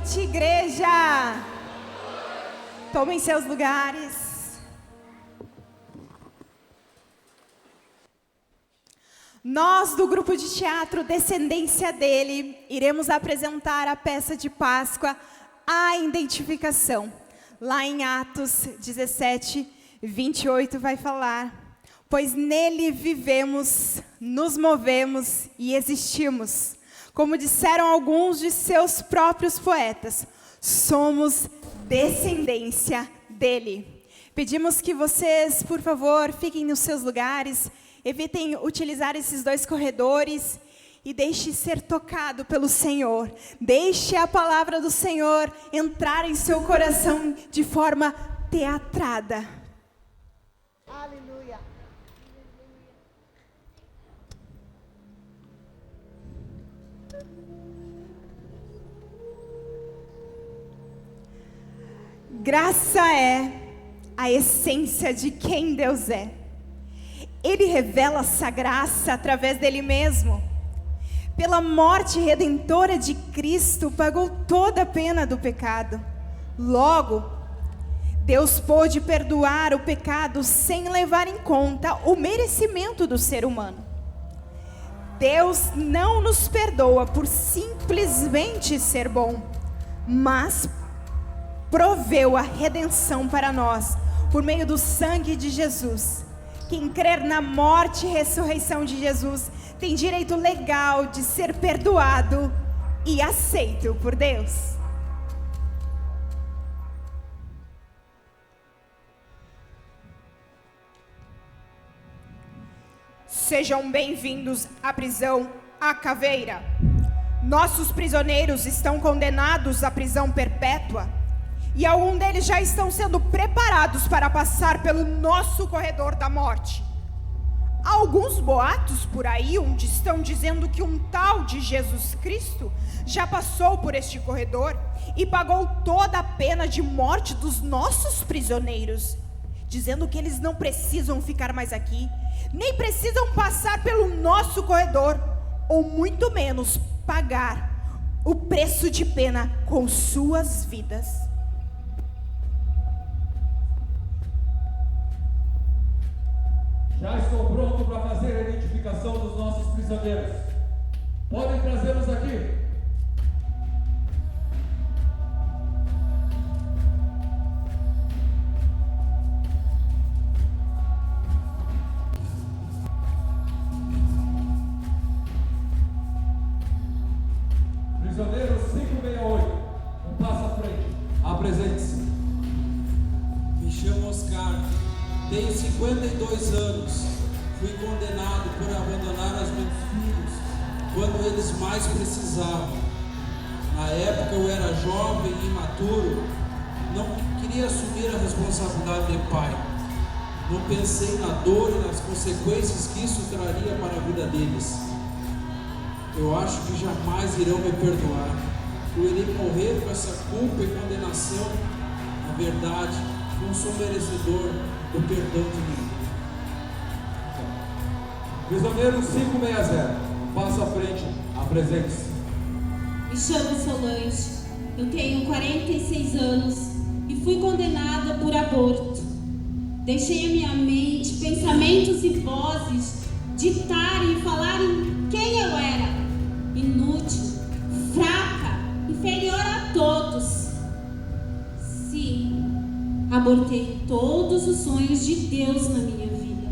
noite, igreja! Tomem seus lugares. Nós, do grupo de teatro Descendência dele, iremos apresentar a peça de Páscoa, A Identificação. Lá em Atos 17, 28 vai falar: pois nele vivemos, nos movemos e existimos. Como disseram alguns de seus próprios poetas, somos descendência dele. Pedimos que vocês, por favor, fiquem nos seus lugares, evitem utilizar esses dois corredores e deixe ser tocado pelo Senhor. Deixe a palavra do Senhor entrar em seu coração de forma teatrada. Aleluia. Graça é a essência de quem Deus é. Ele revela essa graça através dele mesmo. Pela morte redentora de Cristo, pagou toda a pena do pecado. Logo, Deus pôde perdoar o pecado sem levar em conta o merecimento do ser humano. Deus não nos perdoa por simplesmente ser bom, mas proveu a redenção para nós, por meio do sangue de Jesus. Quem crer na morte e ressurreição de Jesus, tem direito legal de ser perdoado e aceito por Deus. Sejam bem-vindos à prisão A Caveira. Nossos prisioneiros estão condenados à prisão perpétua. E alguns deles já estão sendo preparados para passar pelo nosso corredor da morte. Há alguns boatos por aí onde estão dizendo que um tal de Jesus Cristo já passou por este corredor e pagou toda a pena de morte dos nossos prisioneiros, dizendo que eles não precisam ficar mais aqui, nem precisam passar pelo nosso corredor, ou muito menos pagar o preço de pena com suas vidas. Já estou pronto para fazer a identificação dos nossos prisioneiros. Podem trazê-los aqui. Prisioneiro 568, um passo à frente. Apresente-se. Me chamo Oscar. Tenho 52 anos, fui condenado por abandonar os meus filhos quando eles mais precisavam. Na época eu era jovem e imaturo, não queria assumir a responsabilidade de pai. Não pensei na dor e nas consequências que isso traria para a vida deles. Eu acho que jamais irão me perdoar. Eu irei morrer com essa culpa e condenação. Na verdade, não sou merecedor do perdão de mim. Prisioneiro 560, passo à frente, apresente-se. Me chamo Solange, eu tenho 46 anos e fui condenada por aborto. Deixei a minha mente, pensamentos e vozes ditarem e falarem quem eu era: inútil, fraca, inferior a todos. Sim, abortei todos os sonhos de Deus na minha vida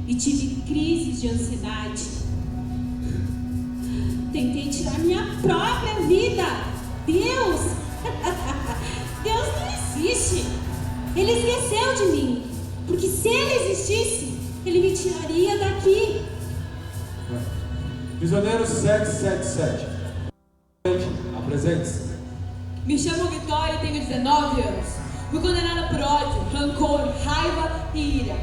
e tive crises de ansiedade. Tentei tirar minha própria vida. Deus não existe. Ele esqueceu de mim, porque se ele existisse, ele me tiraria daqui. Prisioneiro 777, apresente-se. Me chamo Vitória e tenho 19 anos. Fui condenada por ódio, rancor, raiva e ira.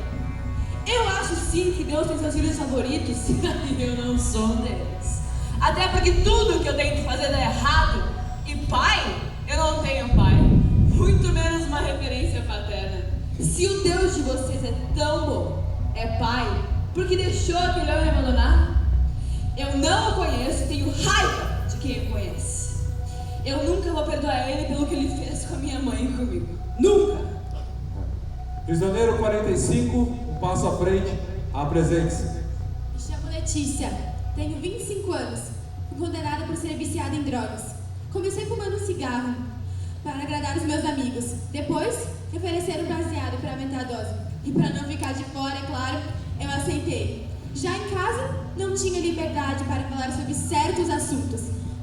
Eu acho sim que Deus tem seus filhos favoritos e eu não sou um deles. Até porque tudo que eu tento fazer dá errado. E pai, eu não tenho pai. Muito menos uma referência paterna. Se o Deus de vocês é tão bom, é pai, por que deixou aquele homem me abandonar? Eu não o conheço e tenho raiva de quem o conhece. Eu nunca vou perdoar ele pelo que ele fez com a minha mãe e comigo. Nunca! Prisioneiro 45, um passo à frente, apresente-se. Me chamo Letícia, tenho 25 anos. Fui condenada por ser viciada em drogas. Comecei fumando um cigarro para agradar os meus amigos. Depois, ofereceram baseado para aumentar a dose. E para não ficar de fora, é claro, eu aceitei. Já em casa, não tinha liberdade para falar sobre certos assuntos.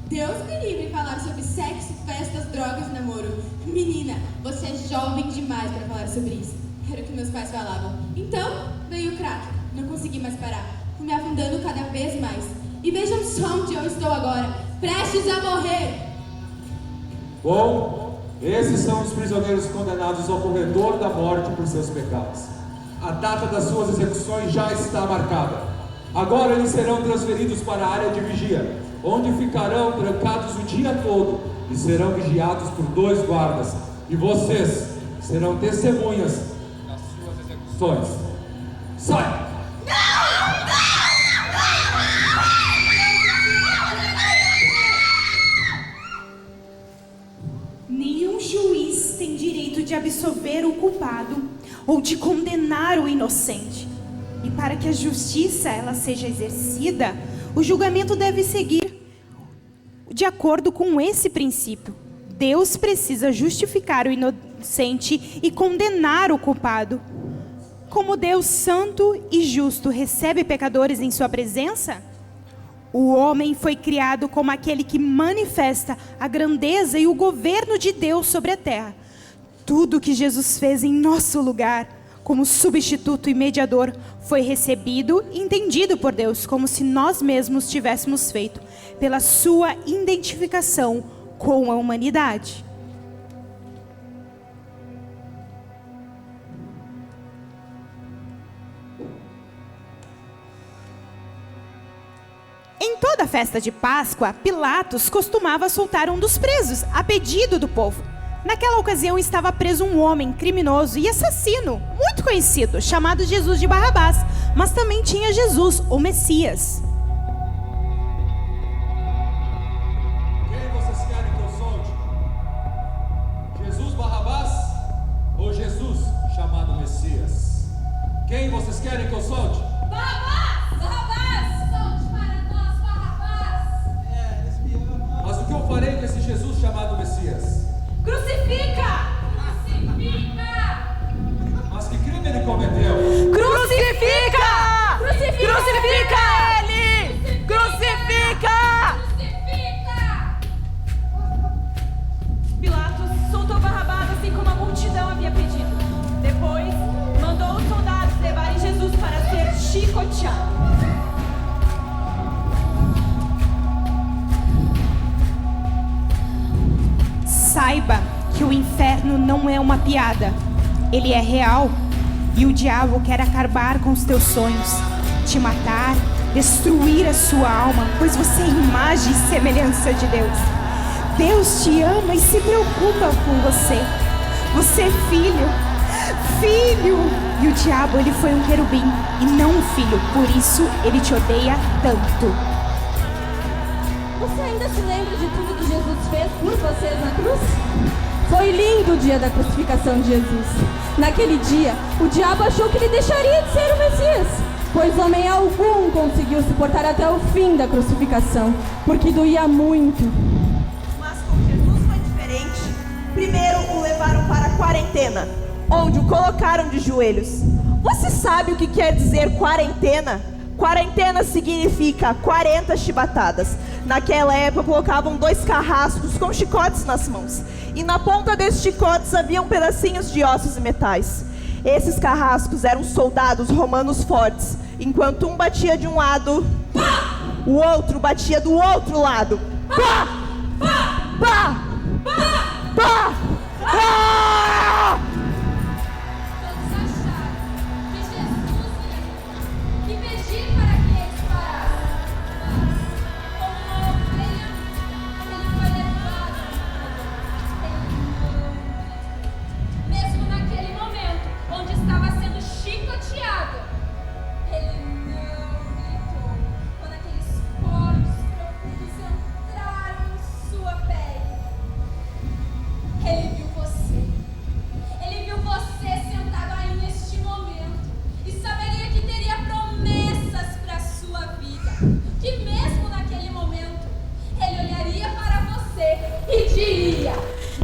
Deus me livre de falar sobre sexo, festas, drogas e namoro. Menina, você é jovem demais para falar sobre isso. Era o que meus pais falavam. Então, veio o crack. Não consegui mais parar. Fui me afundando cada vez mais. E vejam só onde eu estou agora. Prestes a morrer. Bom, esses são os prisioneiros condenados ao corredor da morte por seus pecados. A data das suas execuções já está marcada. Agora eles serão transferidos para a área de vigia, onde ficarão trancados o dia todo e serão vigiados por 2 guardas. E vocês serão testemunhas das suas execuções. Sai! Nenhum juiz tem direito de absolver o culpado ou de condenar o inocente. E para que a justiça ela seja exercida, o julgamento deve seguir de acordo com esse princípio. Deus precisa justificar o inocente e condenar o culpado. Como Deus santo e justo recebe pecadores em sua presença, o homem foi criado como aquele que manifesta a grandeza e o governo de Deus sobre a terra. Tudo que Jesus fez em nosso lugar, como substituto e mediador, foi recebido e entendido por Deus, como se nós mesmos tivéssemos feito, pela sua identificação com a humanidade. Em toda a festa de Páscoa, Pilatos costumava soltar um dos presos, a pedido do povo. Naquela ocasião estava preso um homem criminoso e assassino, muito conhecido, chamado Jesus de Barrabás, mas também tinha Jesus, o Messias. Quem vocês querem que eu solte? Jesus Barrabás ou Jesus chamado Messias? Quem vocês querem que eu solte? Barrabás! Barrabás! Solte para nós, Barrabás! Mas o que eu farei com esse Jesus chamado Messias? Crucifica! Crucifica! Mas que crime ele cometeu? Crucifica! Crucifica! Crucifica ele! Crucifica! Crucifica! Pilatos soltou Barrabás assim como a multidão havia pedido. Depois, mandou os soldados levarem Jesus para ser chicoteado. Saiba que o inferno não é uma piada. Ele é real. E o diabo quer acabar com os teus sonhos, te matar, destruir a sua alma, pois você é imagem e semelhança de Deus. Deus te ama e se preocupa com você. Você é filho. E o diabo, ele foi um querubim e não um filho. Por isso, ele te odeia tanto. Você ainda se lembra de tudo que Jesus fez por vocês na cruz? Foi lindo o dia da crucificação de Jesus. Naquele dia, o diabo achou que ele deixaria de ser o Messias, pois homem algum conseguiu suportar até o fim da crucificação, porque doía muito. Mas com Jesus foi diferente. Primeiro o levaram para a quarentena, onde o colocaram de joelhos. Você sabe o que quer dizer quarentena? Quarentena significa 40 chibatadas. Naquela época colocavam 2 carrascos com chicotes nas mãos. E na ponta desses chicotes haviam pedacinhos de ossos e metais. Esses carrascos eram soldados romanos fortes. Enquanto um batia de um lado, pá! O outro batia do outro lado. Pá! Pá! Pá! Pá! Pá! Ah! Todos acharam que Jesus ia e pedir para que eles parassem. Mas, como uma ovelha, ele foi levado. Mesmo naquele momento, onde estava sendo chicoteado, ele não gritou. Quando aqueles corpos profundos entraram em e diria: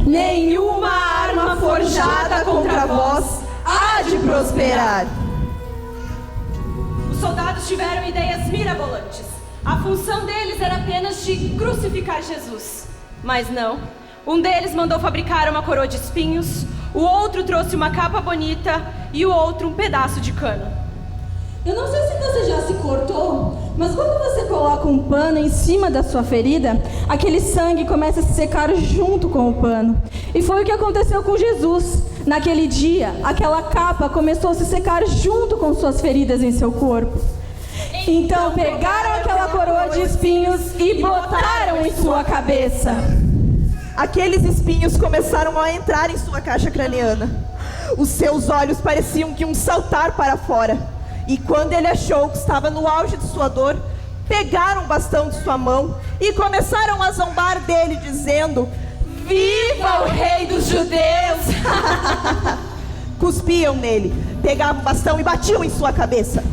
nenhuma arma forjada contra vós há de prosperar. Os soldados tiveram ideias mirabolantes. A função deles era apenas de crucificar Jesus. Mas não. Um deles mandou fabricar uma coroa de espinhos, o outro trouxe uma capa bonita e o outro um pedaço de cano. Eu não sei se você já se cortou, mas quando você coloca um pano em cima da sua ferida, aquele sangue começa a se secar junto com o pano. E foi o que aconteceu com Jesus. Naquele dia, aquela capa começou a se secar junto com suas feridas em seu corpo. Então pegaram aquela coroa de espinhos e botaram em sua cabeça. Aqueles espinhos começaram a entrar em sua caixa craniana. Os seus olhos pareciam que iam saltar para fora. E quando ele achou que estava no auge de sua dor, pegaram o bastão de sua mão e começaram a zombar dele, dizendo: viva o rei dos judeus! Cuspiam nele, pegavam o bastão e batiam em sua cabeça.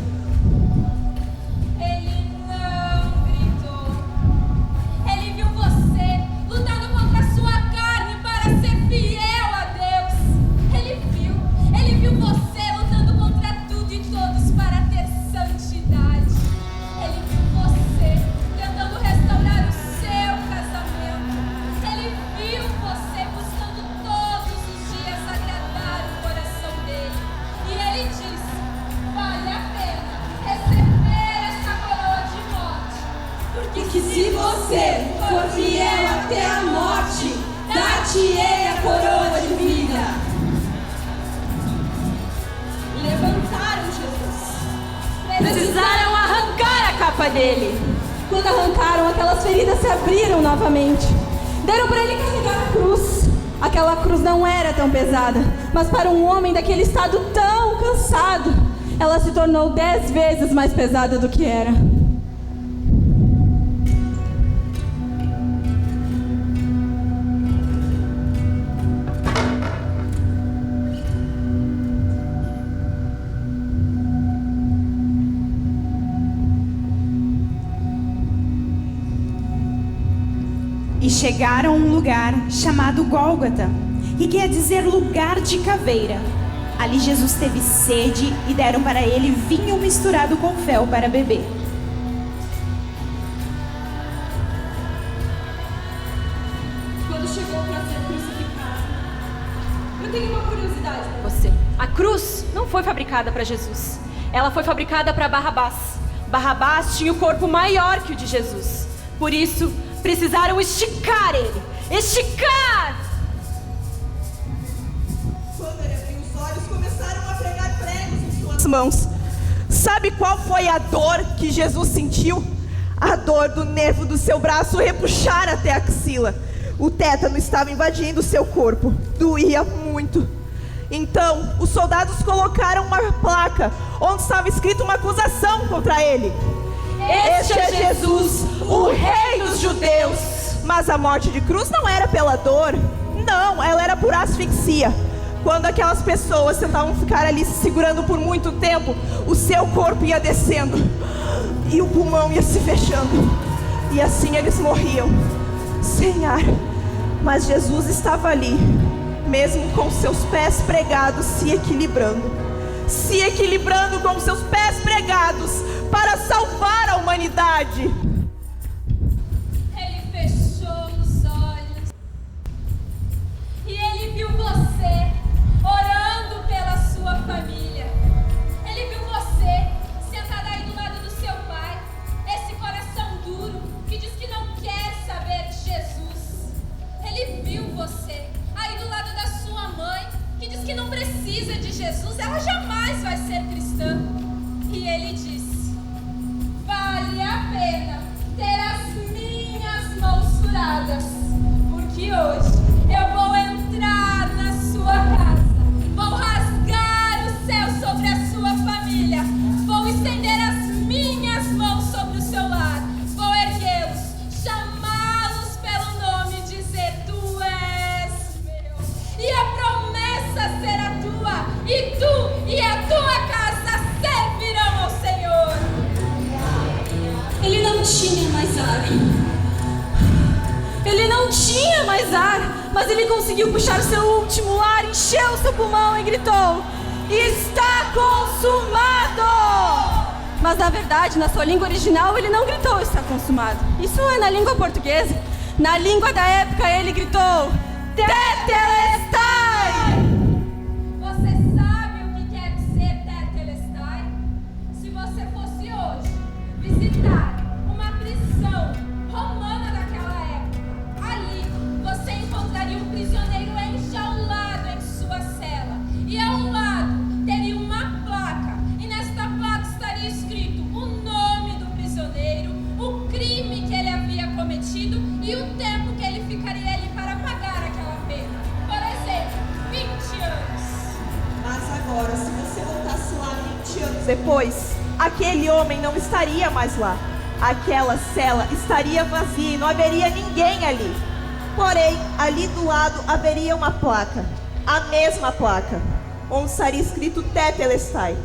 Ele não gritou. Ele viu você lutando contra a sua carne para ser fiel a Deus. Ele viu você lutando contra tudo e todos para ter santidade. Ele viu você tentando restaurar o seu casamento. Ele viu você buscando todos os dias agradar o coração dele. E ele disse: vale a pena receber essa coroa de morte. Porque se você for fiel até a morte, dar-te-ei a coroa de vida. Levantaram Jesus. Precisaram arrancar a capa dele. Quando arrancaram, aquelas feridas se abriram novamente. Deram para ele carregar a cruz. Aquela cruz não era tão pesada, mas para um homem daquele estado tão cansado, ela se tornou 10 vezes mais pesada do que era. E chegaram a um lugar chamado Gólgota, que quer dizer lugar de caveira. Ali Jesus teve sede e deram para ele vinho misturado com fel para beber. Quando chegou para ser crucificado, eu tenho uma curiosidade para você. A cruz não foi fabricada para Jesus. Ela foi fabricada para Barrabás. Barrabás tinha o corpo maior que o de Jesus. Por isso, precisaram esticar ele. Esticar! Quando ele abriu os olhos, começaram a pregar pregos em suas mãos. Sabe qual foi a dor que Jesus sentiu? A dor do nervo do seu braço repuxar até a axila. O tétano estava invadindo o seu corpo. Doía muito. Então, os soldados colocaram uma placa onde estava escrita uma acusação contra ele. Este é Jesus, o rei dos judeus. Mas a morte de cruz não era pela dor. Não, ela era por asfixia. Quando aquelas pessoas tentavam ficar ali se segurando por muito tempo, o seu corpo ia descendo e o pulmão ia se fechando. E assim eles morriam, sem ar. Mas Jesus estava ali, mesmo com seus pés pregados, se equilibrando com seus pés pregados para salvar a humanidade. Ele fechou os olhos e ele viu você orando pela sua família. Ele viu você sentada aí do lado do seu pai, esse coração duro que diz que não quer saber de Jesus. Ele viu você aí do lado da sua mãe, que diz que não precisa de Jesus, ela jamais vai ser cristã. E ele disse: vale a pena ter as minhas mãos furadas, porque hoje eu vou entrar na sua casa, vou rasgar o céu sobre a sua família, vou estender as minhas mãos sobre o seu lar, vou erguê-los, chamá-los pelo nome e dizer: tu és meu. E a promessa será tua, e tu e a tua casa servirão ao Senhor. ele conseguiu puxar o seu último ar, encheu o seu pulmão e gritou: está consumado! Mas na verdade, na sua língua original, ele não gritou está consumado. Isso é na língua portuguesa. Na língua da época, ele gritou Tetelestai! Você sabe o que quer dizer Tetelestai? Se você fosse hoje visitar uma prisão romana daquela época, ali você encontraria um prisioneiro enjaulado em sua cela. E ao lado teria uma placa. E nesta placa estaria escrito o nome do prisioneiro, o crime que ele havia cometido e o tempo que ele ficaria ali para pagar aquela pena. Por exemplo, 20 anos. Mas agora, se você voltasse lá 20 anos depois, aquele homem não estaria mais lá. Aquela cela estaria vazia e não haveria ninguém ali. Porém, ali do lado haveria uma placa, a mesma placa, onde estaria escrito Tetelestai.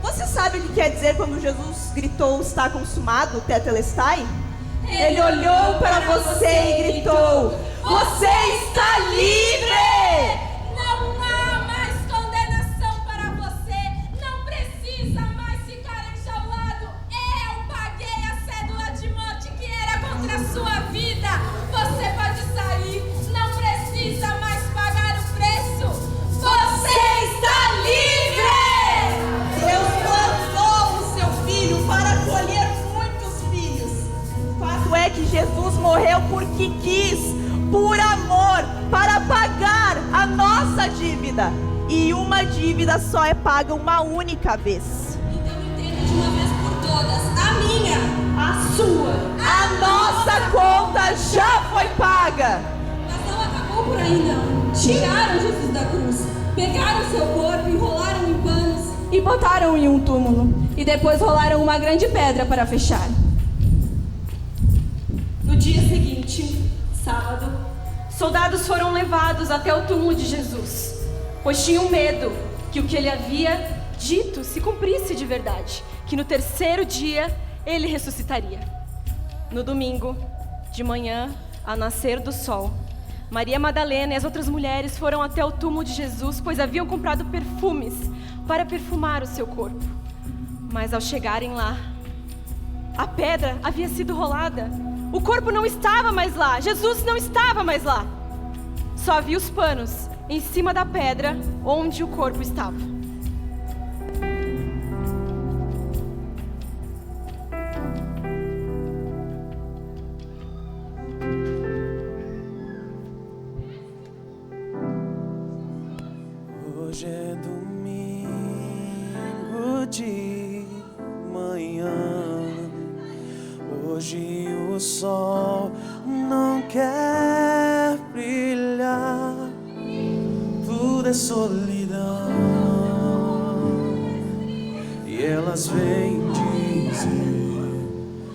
Você sabe o que quer dizer quando Jesus gritou está consumado, Tetelestai? Ele olhou para você e gritou: você está livre! Não há mais condenação para você. Não precisa mais ficar enjaulado. Eu paguei a cédula de morte que era contra a sua vida. Você pode sair. Não precisa mais pagar o preço. Você está livre! Deus plantou o seu filho para colher muitos filhos. O fato é que Jesus morreu porque quis, por amor, para pagar a nossa dívida. E uma dívida só é paga uma única vez. Então entenda de uma vez por todas, a minha, a sua. A nossa conta já foi paga. Mas não acabou por aí não. Tiraram Jesus da cruz, pegaram seu corpo, enrolaram em panos e botaram em um túmulo. E depois rolaram uma grande pedra para fechar. No dia seguinte, sábado, soldados foram levados até o túmulo de Jesus, pois tinham medo que o que ele havia dito se cumprisse de verdade, que no terceiro dia ele ressuscitaria. No domingo, de manhã, ao nascer do sol, Maria Madalena e as outras mulheres foram até o túmulo de Jesus, pois haviam comprado perfumes para perfumar o seu corpo. Mas ao chegarem lá, a pedra havia sido rolada. O corpo não estava mais lá, Jesus não estava mais lá. Só havia os panos em cima da pedra onde o corpo estava. Hoje é domingo de manhã. Hoje o sol não quer brilhar. Tudo é solidão. E elas vêm dizer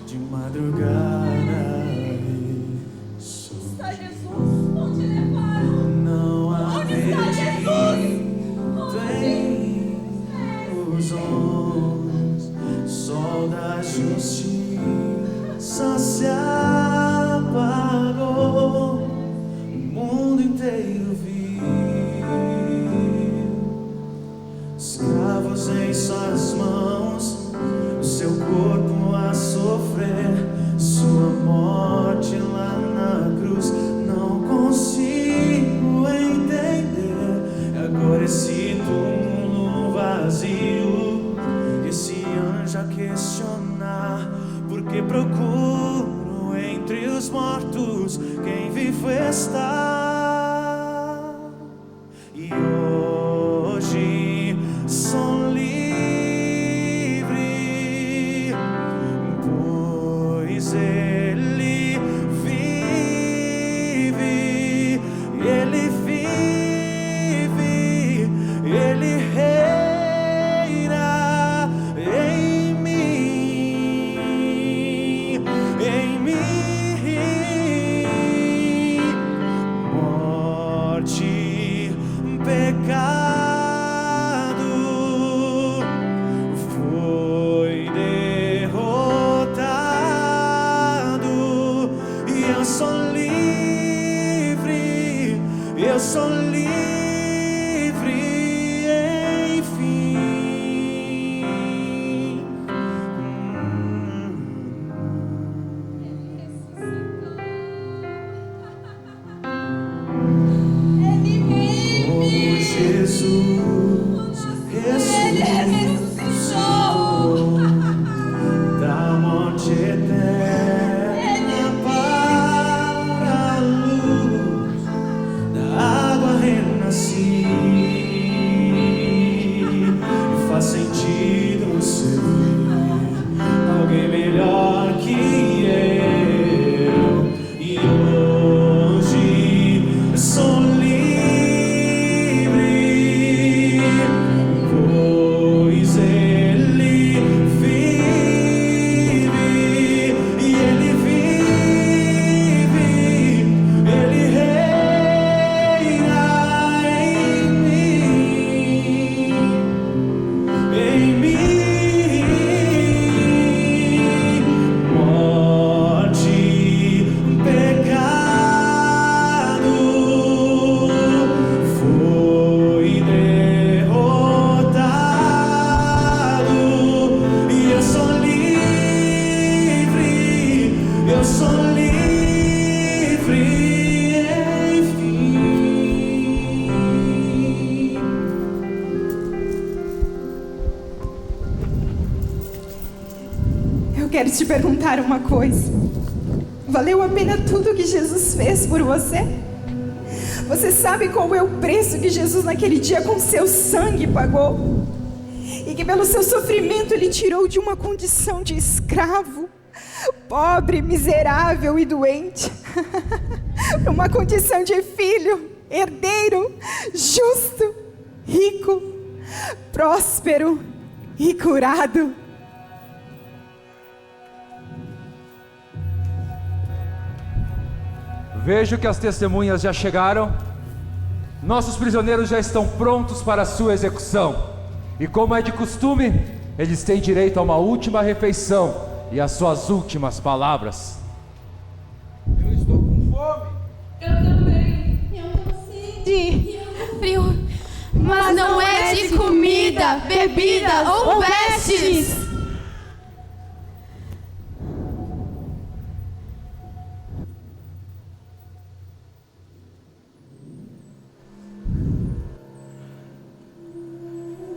de madrugada: Está Jesus? Onde levaram? não há Onde está Jesus? tem os homens, sol da justiça se apagou, o mundo inteiro viu escravos em suas mãos, o seu corpo a sofrer, sua morte lá na cruz. Não consigo entender agora esse túmulo vazio, esse anjo a questionar, porque procuro entre os mortos quem vivo está. E hoje sou livre, pois ele vive, ele vive, ele reina em mim, em mim. Morte, pecado foi derrotado e eu sou livre, eu sou livre, enfim. Oh, Jesus ressuscitou da morte eterna para a luz, da água renasci, e faz sentido servir alguém melhor que eu. E hoje sou livre, pois Ele vive, e Ele vive, Ele reina em mim, morte, pecado foi derrotado, e eu sou livre, enfim. Eu quero te perguntar uma coisa. Valeu a pena tudo que Jesus fez por você? Você sabe qual é o preço que Jesus naquele dia com seu sangue pagou? E que pelo seu sofrimento Ele tirou de uma condição de escravo, pobre, miserável e doente, para uma condição de filho, herdeiro, justo, rico, próspero e curado. Vejo que as testemunhas já chegaram. Nossos prisioneiros já estão prontos para a sua execução. E como é de costume, eles têm direito a uma última refeição e às suas últimas palavras. Eu estou com fome. Eu também. Eu tô sede. Frio, mas não é de comida, bebida ou vestes.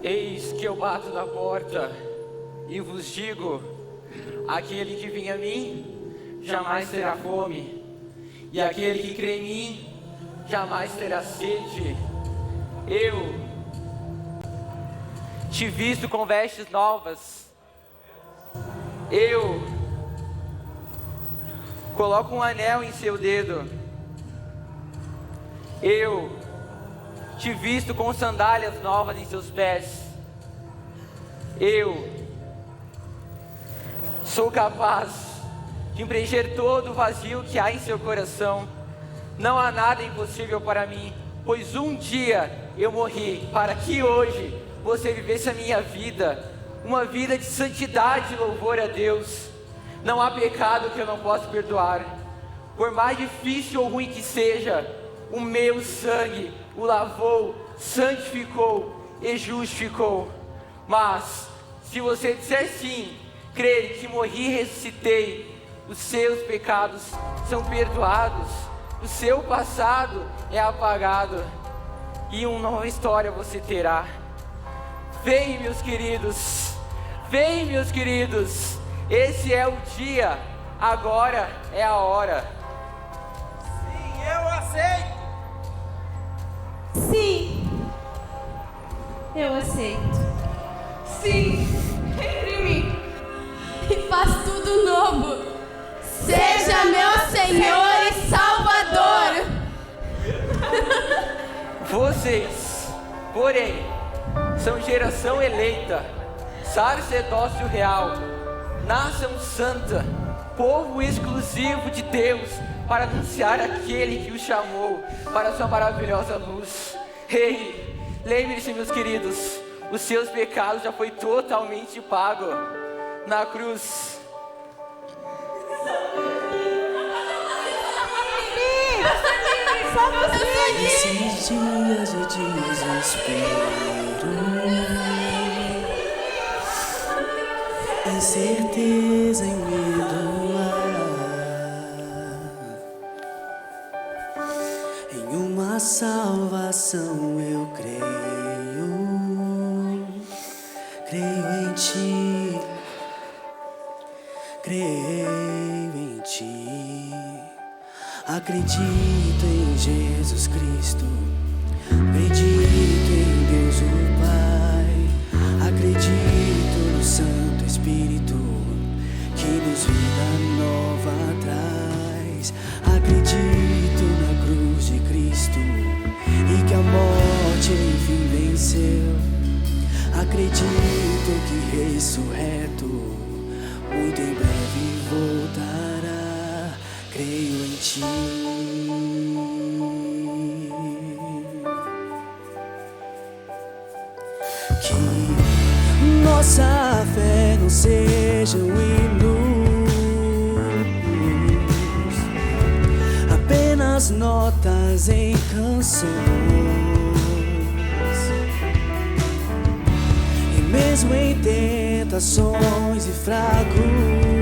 Eis que eu bato na porta e vos digo: aquele que vem a mim jamais terá fome, e aquele que crê em mim jamais terá sede. Eu te visto com vestes novas. Eu coloco um anel em seu dedo. Eu te visto com sandálias novas em seus pés. Eu sou capaz de preencher todo o vazio que há em seu coração. Não há nada impossível para mim, pois um dia eu morri para que hoje você vivesse a minha vida, uma vida de santidade e louvor a Deus. Não há pecado que eu não possa perdoar, por mais difícil ou ruim que seja. O meu sangue o lavou, santificou e justificou. Mas se você disser sim, crer que morri e ressuscitei, os seus pecados são perdoados, o seu passado é apagado e uma nova história você terá. Vem, meus queridos, vem, meus queridos, esse é o dia, agora é a hora. Sim, eu aceito. Sim, eu aceito. Sim, entre em mim. E faz tudo novo. Seja meu Senhor e Salvador. Vocês, porém, são geração eleita, sacerdócio real, nação santa, povo exclusivo de Deus, para anunciar aquele que o chamou para a sua maravilhosa luz. Ei, lembre-se, meus queridos, os seus pecados já foi totalmente pago na cruz. Somos livres! Nesses dias de desespero, incerteza e medo, em uma salvação eu creio, creio em ti, creio em ti, acredito em Jesus Cristo, acredito em Deus o Pai, acredito no Santo Espírito que nos vida nova traz, acredito na cruz de Cristo e que a morte enfim venceu, acredito que ressurreto muito em breve voltará, creio em ti. Que nossa fé não seja um hino, apenas notas em canções, e mesmo em tentações e fracos